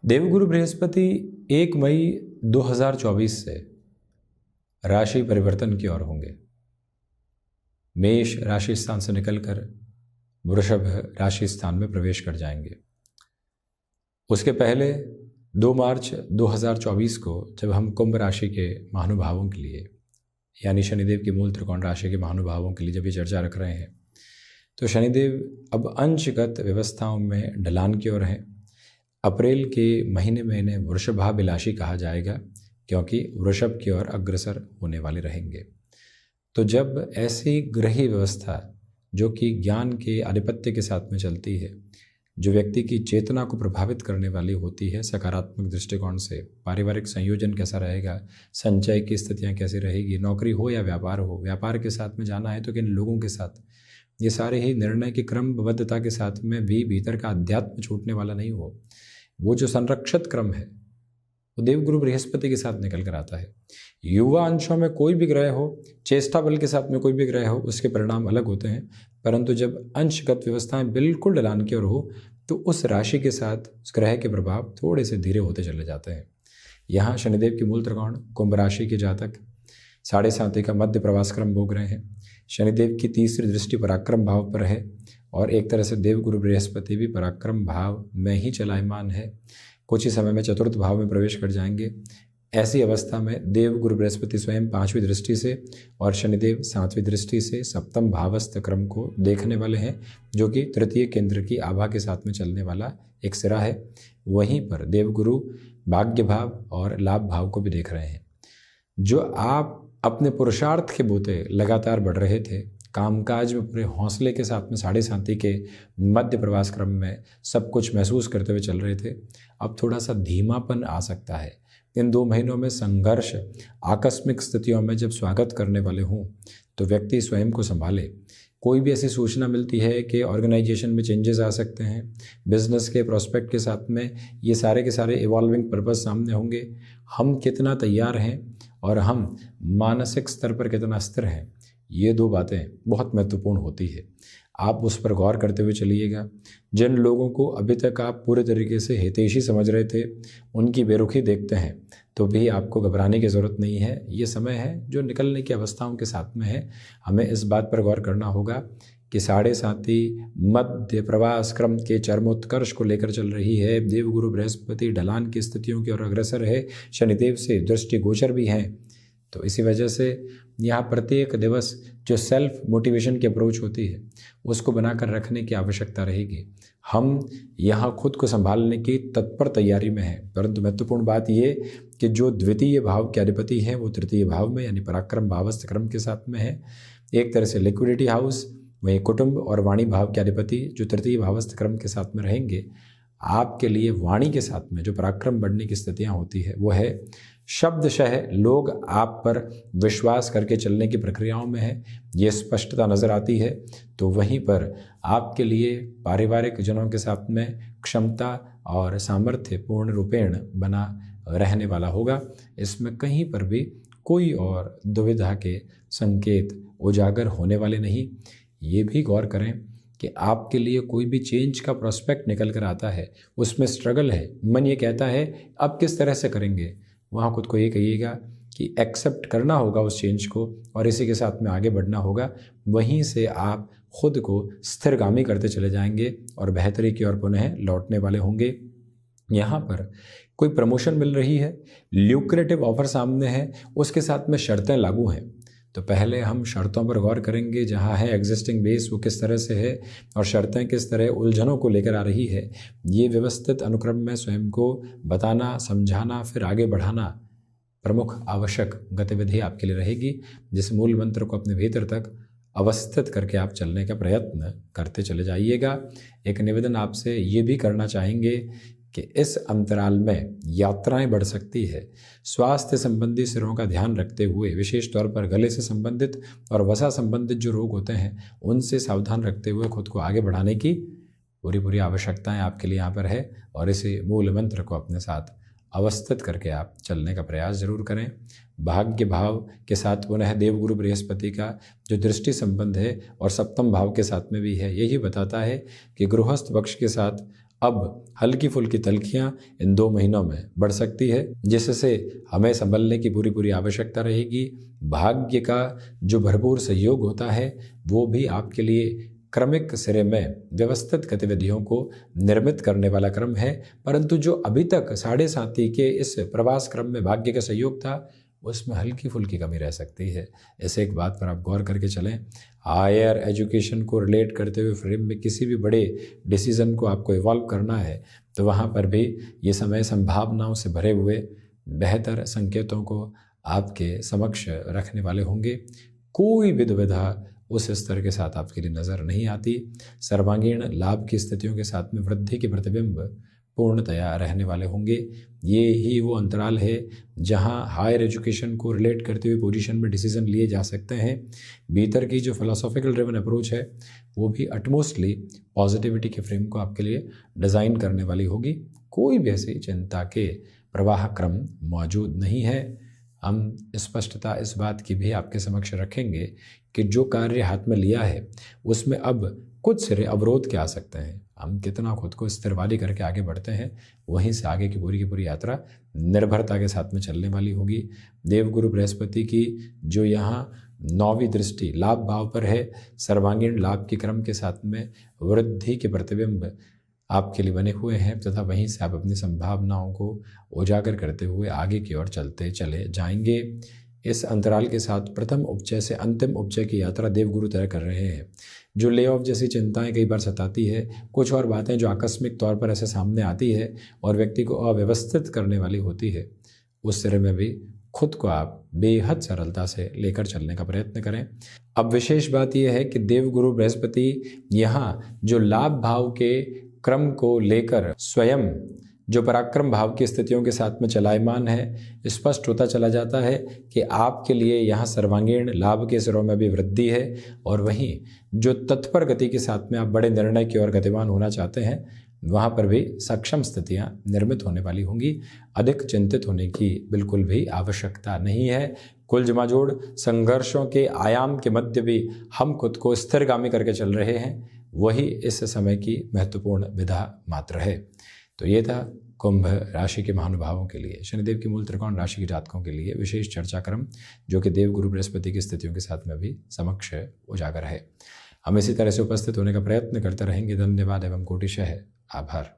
देवगुरु बृहस्पति 1 मई 2024 से राशि परिवर्तन की ओर होंगे। मेष राशि स्थान से निकलकर वृषभ राशि स्थान में प्रवेश कर जाएंगे। उसके पहले 2 मार्च 2024 को जब हम कुंभ राशि के महानुभावों के लिए यानी शनिदेव की मूल त्रिकोण राशि के महानुभावों के लिए जब ये चर्चा रख रहे हैं, तो शनिदेव अब अंशगत व्यवस्थाओं में ढलान की ओर हैं। अप्रैल के महीने में इन्हें वृषभाभिलाषी कहा जाएगा, क्योंकि वृषभ की ओर अग्रसर होने वाले रहेंगे। तो जब ऐसी ग्रही व्यवस्था जो कि ज्ञान के आधिपत्य के साथ में चलती है, जो व्यक्ति की चेतना को प्रभावित करने वाली होती है सकारात्मक दृष्टिकोण से, पारिवारिक संयोजन कैसा रहेगा, संचय की स्थितियां कैसी रहेगी, नौकरी हो या व्यापार हो, व्यापार के साथ में जाना है तो किन लोगों के साथ, ये सारे ही निर्णय की क्रमबद्धता के साथ में भी भीतर का अध्यात्म छूटने वाला नहीं हो। वो जो संरक्षित क्रम है वो देवगुरु बृहस्पति के साथ निकल कर आता है। युवा अंशों में कोई भी ग्रह हो, चेष्टा बल के साथ में कोई भी ग्रह हो, उसके परिणाम अलग होते हैं। परंतु जब अंशगत व्यवस्थाएं बिल्कुल ढलान की ओर हो तो उस राशि के साथ उस ग्रह के प्रभाव थोड़े से धीरे होते चले जाते हैं। यहाँ शनिदेव की मूल त्रिकोण कुंभ राशि के जातक 7.5 का मध्य प्रवास क्रम भोग रहे हैं। शनिदेव की तीसरी दृष्टि पराक्रम भाव पर है और एक तरह से देवगुरु बृहस्पति भी पराक्रम भाव में ही चलायमान है। कुछ ही समय में चतुर्थ भाव में प्रवेश कर जाएंगे। ऐसी अवस्था में देवगुरु बृहस्पति स्वयं 5वीं दृष्टि से और शनिदेव 7वीं दृष्टि से सप्तम भावस्थ क्रम को देखने वाले हैं, जो कि तृतीय केंद्र की आभा के साथ में चलने वाला एक सिरा है। वहीं पर देवगुरु भाग्य भाव और लाभ भाव को भी देख रहे हैं। जो आप अपने पुरुषार्थ के बोते लगातार बढ़ रहे थे, कामकाज में पूरे हौसले के साथ में 7.5 के मध्य प्रवास क्रम में सब कुछ महसूस करते हुए चल रहे थे, अब थोड़ा सा धीमापन आ सकता है। इन 2 महीनों में संघर्ष आकस्मिक स्थितियों में जब स्वागत करने वाले हों तो व्यक्ति स्वयं को संभाले। कोई भी ऐसी सूचना मिलती है कि ऑर्गेनाइजेशन में चेंजेस आ सकते हैं, बिजनेस के प्रोस्पेक्ट के साथ में ये सारे के सारे इवॉल्विंग पर्पस सामने होंगे। हम कितना तैयार हैं और हम मानसिक स्तर पर कितना स्थिर हैं, ये 2 बातें बहुत महत्वपूर्ण होती है। आप उस पर गौर करते हुए चलिएगा। जिन लोगों को अभी तक आप पूरे तरीके से हितैषी समझ रहे थे, उनकी बेरुखी देखते हैं तो भी आपको घबराने की ज़रूरत नहीं है। ये समय है जो निकलने की अवस्थाओं के साथ में है। हमें इस बात पर गौर करना होगा कि 7.5 मध्य प्रवास क्रम के चरमोत्कर्ष को लेकर चल रही है। देवगुरु बृहस्पति ढलान की स्थितियों की ओर अग्रसर है, शनिदेव से दृष्टि गोचर भी हैं। तो इसी वजह से यहाँ प्रत्येक दिवस जो सेल्फ मोटिवेशन की अप्रोच होती है उसको बनाकर रखने की आवश्यकता रहेगी। हम यहाँ खुद को संभालने की तत्पर तैयारी में हैं। परंतु महत्वपूर्ण बात ये कि जो द्वितीय भाव के अधिपति हैं वो तृतीय भाव में यानी पराक्रम भावस्थ क्रम के साथ में है। एक तरह से लिक्विडिटी हाउस, वहीं कुटुंब और वाणी भाव के अधिपति जो तृतीय भावस्थ क्रम के साथ में रहेंगे। आपके लिए वाणी के साथ में जो पराक्रम बढ़ने की स्थितियाँ होती है वो है शब्दशः लोग आप पर विश्वास करके चलने की प्रक्रियाओं में है, ये स्पष्टता नज़र आती है। तो वहीं पर आपके लिए पारिवारिक जनों के साथ में क्षमता और सामर्थ्य पूर्ण रूपेण बना रहने वाला होगा। इसमें कहीं पर भी कोई और दुविधा के संकेत उजागर होने वाले नहीं। ये भी गौर करें कि आपके लिए कोई भी चेंज का प्रोस्पेक्ट निकल कर आता है, उसमें स्ट्रगल है। मन ये कहता है अब किस तरह से करेंगे, वहाँ खुद को ये कहिएगा कि एक्सेप्ट करना होगा उस चेंज को और इसी के साथ में आगे बढ़ना होगा। वहीं से आप खुद को स्थिरगामी करते चले जाएंगे और बेहतरी की ओर पुनः लौटने वाले होंगे। यहाँ पर कोई प्रमोशन मिल रही है, ल्यूक्रेटिव ऑफर सामने है, उसके साथ में शर्तें लागू हैं। तो पहले हम शर्तों पर गौर करेंगे। जहाँ है एग्जिस्टिंग बेस वो किस तरह से है और शर्तें किस तरह उलझनों को लेकर आ रही है, ये व्यवस्थित अनुक्रम में स्वयं को बताना, समझाना, फिर आगे बढ़ाना प्रमुख आवश्यक गतिविधि आपके लिए रहेगी, जिस मूल मंत्र को अपने भीतर तक अवस्थित करके आप चलने का प्रयत्न करते चले जाइएगा। एक निवेदन आपसे ये भी करना चाहेंगे कि इस अंतराल में यात्राएं बढ़ सकती है। स्वास्थ्य संबंधी सिरों का ध्यान रखते हुए, विशेष तौर पर गले से संबंधित और वसा संबंधित जो रोग होते हैं उनसे सावधान रखते हुए खुद को आगे बढ़ाने की पूरी आवश्यकताएं आपके लिए यहाँ पर है। और इसी मूल मंत्र को अपने साथ अवस्थित करके आप चलने का प्रयास जरूर करें। भाग्य भाव के साथ पुनः देवगुरु बृहस्पति का जो दृष्टि संबंध है और सप्तम भाव के साथ में भी है, यही बताता है कि गृहस्थ पक्ष के साथ अब हल्की फुल्की तलखियाँ इन 2 महीनों में बढ़ सकती है, जिससे हमें संभलने की पूरी पूरी आवश्यकता रहेगी। भाग्य का जो भरपूर सहयोग होता है वो भी आपके लिए क्रमिक सिरे में व्यवस्थित गतिविधियों को निर्मित करने वाला क्रम है, परंतु जो अभी तक साढ़े साथी के इस प्रवास क्रम में भाग्य का सहयोग था उसमें हल्की फुल्की कमी रह सकती है। ऐसे एक बात पर आप गौर करके चलें, हायर एजुकेशन को रिलेट करते हुए फ्रेम में किसी भी बड़े डिसीज़न को आपको इवॉल्व करना है तो वहाँ पर भी ये समय संभावनाओं से भरे हुए बेहतर संकेतों को आपके समक्ष रखने वाले होंगे। कोई भी दुविधा उस स्तर के साथ आपके लिए नज़र नहीं आती। सर्वांगीण लाभ की स्थितियों के साथ में वृद्धि के प्रतिबिंब पूर्णतया रहने वाले होंगे। ये ही वो अंतराल है जहां हायर एजुकेशन को रिलेट करते हुए पोजीशन में डिसीजन लिए जा सकते हैं। भीतर की जो फिलोसॉफिकल ड्रिवन अप्रोच है वो भी अटमोस्टली पॉजिटिविटी के फ्रेम को आपके लिए डिज़ाइन करने वाली होगी। कोई भी ऐसी चिंता के प्रवाह क्रम मौजूद नहीं है। हम स्पष्टता इस बात की भी आपके समक्ष रखेंगे कि जो कार्य हाथ में लिया है उसमें अब कुछ सिरे अवरोध के आ सकते हैं। हम कितना खुद को स्थिरवादी करके आगे बढ़ते हैं वहीं से आगे की पूरी यात्रा निर्भरता के साथ में चलने वाली होगी। देवगुरु बृहस्पति की जो यहाँ 9वीं दृष्टि लाभ भाव पर है, सर्वांगीण लाभ के क्रम के साथ में वृद्धि के प्रतिबिंब आपके लिए बने हुए हैं तथा वहीं से आप अपनी संभावनाओं को उजागर करते हुए आगे की ओर चलते चले जाएंगे। इस अंतराल के साथ प्रथम उपचय से अंतिम उपचय की यात्रा देवगुरु तय कर रहे हैं। जो ले ऑफ जैसी चिंताएं कई बार सताती है, कुछ और बातें जो आकस्मिक तौर पर ऐसे सामने आती है और व्यक्ति को अव्यवस्थित करने वाली होती है, उस सिरे में भी खुद को आप बेहद सरलता से लेकर चलने का प्रयत्न करें। अब विशेष बात यह है कि देवगुरु बृहस्पति यहाँ जो लाभ भाव के क्रम को लेकर स्वयं जो पराक्रम भाव की स्थितियों के साथ में चलायमान है, स्पष्ट होता चला जाता है कि आपके लिए यहाँ सर्वांगीण लाभ के सिरों में भी वृद्धि है और वहीं जो तत्पर गति के साथ में आप बड़े निर्णय की ओर गतिमान होना चाहते हैं वहाँ पर भी सक्षम स्थितियाँ निर्मित होने वाली होंगी। अधिक चिंतित होने की बिल्कुल भी आवश्यकता नहीं है। कुल जमाजोड़ संघर्षों के आयाम के मध्य भी हम खुद को स्थिरगामी करके चल रहे हैं, वही इस समय की महत्वपूर्ण विधा मात्र है। तो ये था कुंभ राशि के महानुभावों के लिए शनिदेव की मूल त्रिकोण राशि के जातकों के लिए विशेष चर्चा क्रम, जो कि देवगुरु बृहस्पति की स्थितियों के साथ में भी समक्ष उजागर है। हम इसी तरह से उपस्थित होने का प्रयत्न करते रहेंगे। धन्यवाद एवं कोटिशः आभार।